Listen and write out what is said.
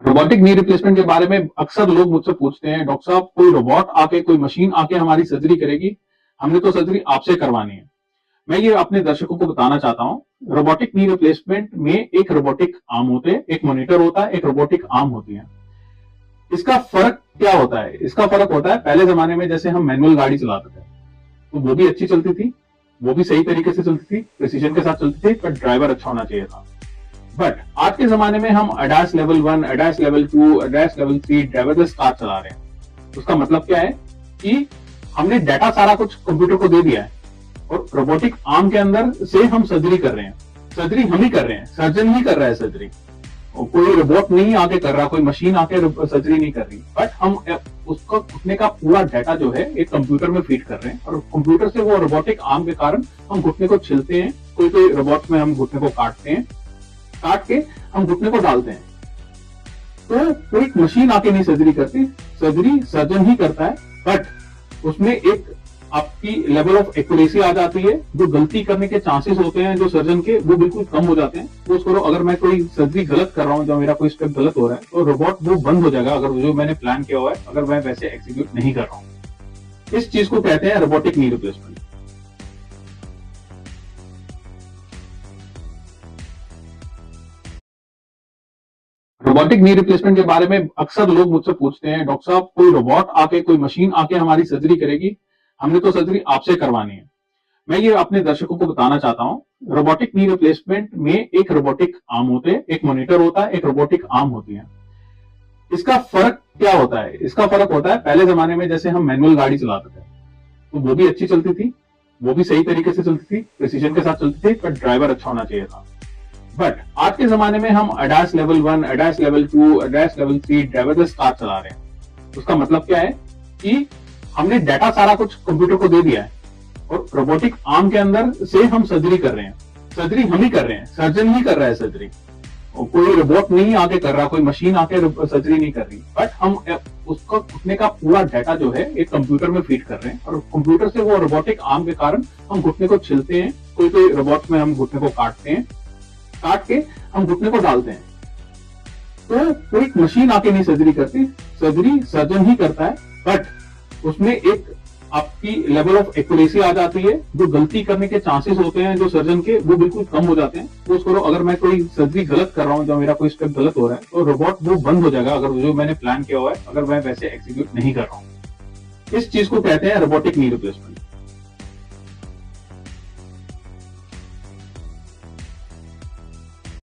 Robotic knee replacement के बारे में अक्सर लोग मुझसे पूछते हैं, डॉक्टर साहब कोई रोबोट आके कोई मशीन आके हमारी सर्जरी करेगी, हमने तो सर्जरी आपसे करवानी है। मैं ये अपने दर्शकों को बताना चाहता हूँ, रोबोटिक नी रिप्लेसमेंट में एक रोबोटिक आर्म होते हैं, एक मॉनिटर होता है, एक रोबोटिक आर्म होती है। इसका फर्क क्या होता है? इसका फर्क होता है, पहले जमाने में जैसे हम मैनुअल गाड़ी चलाते थे तो वो भी अच्छी चलती थी, वो भी सही तरीके से चलती थी, प्रिसीजन के साथ चलती थी, पर ड्राइवर अच्छा होना चाहिए था। बट आज के जमाने में हम ADAS level 1, ADAS level 2, ADAS level 3 driverless car चला रहे हैं। उसका मतलब क्या है कि हमने डाटा सारा कुछ कंप्यूटर को दे दिया है और रोबोटिक आर्म के अंदर से हम सर्जरी कर रहे हैं। सर्जरी हम ही कर रहे हैं, सर्जन ही कर रहा है सर्जरी, कोई रोबोट नहीं आके कर रहा, कोई मशीन आके सर्जरी नहीं कर रही। बट हम उसका घुटने का पूरा डाटा जो है एक कंप्यूटर में फीड कर रहे हैं और कंप्यूटर से वो रोबोटिक आर्म के कारण हम घुटने को छिलते हैं, कोई कोई रोबोट में हम घुटने को काटते हैं, काट के हम घुटने को डालते हैं। तो कोई मशीन आके नहीं सर्जरी करती, सर्जरी सर्जन ही करता है। बट उसमें एक आपकी लेवल ऑफ एक्यूरेसी आ जाती है, जो गलती करने के चांसेस होते हैं जो सर्जन के, वो बिल्कुल कम हो जाते हैं। तो करो अगर मैं कोई सर्जरी गलत कर रहा हूं, जो मेरा कोई स्टेप गलत हो रहा है, तो रोबोट वो बंद हो जाएगा अगर जो मैंने प्लान किया हुआ है, अगर मैं वैसे एग्जीक्यूट नहीं कर रहा हूं। इस चीज को कहते हैं robotic knee replacement. Robotic knee replacement के बारे में अक्सर लोग मुझसे पूछते हैं, डॉक्टर साहब कोई रोबोट आके कोई मशीन आके हमारी सर्जरी करेगी, हमने तो सर्जरी आपसे करवानी है। मैं ये अपने दर्शकों को बताना चाहता हूँ, रोबोटिक नी रिप्लेसमेंट में एक रोबोटिक आर्म होते हैं, एक मॉनिटर होता है, एक रोबोटिक आर्म होती है। इसका फर्क क्या होता है? इसका फर्क होता है, पहले जमाने में जैसे हम मैनुअल गाड़ी चलाते थे तो वो भी अच्छी चलती थी, वो भी सही तरीके से चलती थी, प्रिसीजन के साथ चलती थी, पर ड्राइवर अच्छा होना चाहिए था। बट आज के जमाने में हम ADAS level 1, ADAS level 2, ADAS level 3 driverless car चला रहे हैं। उसका मतलब क्या है कि हमने डाटा सारा कुछ कंप्यूटर को दे दिया है और रोबोटिक आर्म के अंदर से हम सर्जरी कर रहे हैं। सर्जरी हम ही कर रहे हैं, सर्जन ही कर रहा है सर्जरी, कोई रोबोट नहीं आके कर रहा, कोई मशीन आके सर्जरी नहीं कर रही। बट हम उसका घुटने का पूरा डाटा जो है एक कंप्यूटर में फीड कर रहे हैं और कंप्यूटर से वो रोबोटिक आर्म के कारण हम घुटने को छिलते हैं, कोई कोई रोबोट में हम घुटने को काटते हैं, काट के हम घुटने को डालते हैं। तो कोई मशीन आके नहीं सर्जरी करती, सर्जरी सर्जन ही करता है। बट उसमें एक आपकी लेवल ऑफ एक्यूरेसी आ जाती है, जो गलती करने के चांसेस होते हैं जो सर्जन के, वो बिल्कुल कम हो जाते हैं। तो करो अगर मैं कोई सर्जरी गलत कर रहा हूं, जो मेरा कोई स्टेप गलत हो रहा है, तो रोबोट वो बंद हो जाएगा अगर जो मैंने प्लान किया हुआ है, अगर मैं वैसे एग्जीक्यूट नहीं कर रहा हूं। इस चीज को कहते हैं रोबोटिक नी रिप्लेसमेंट।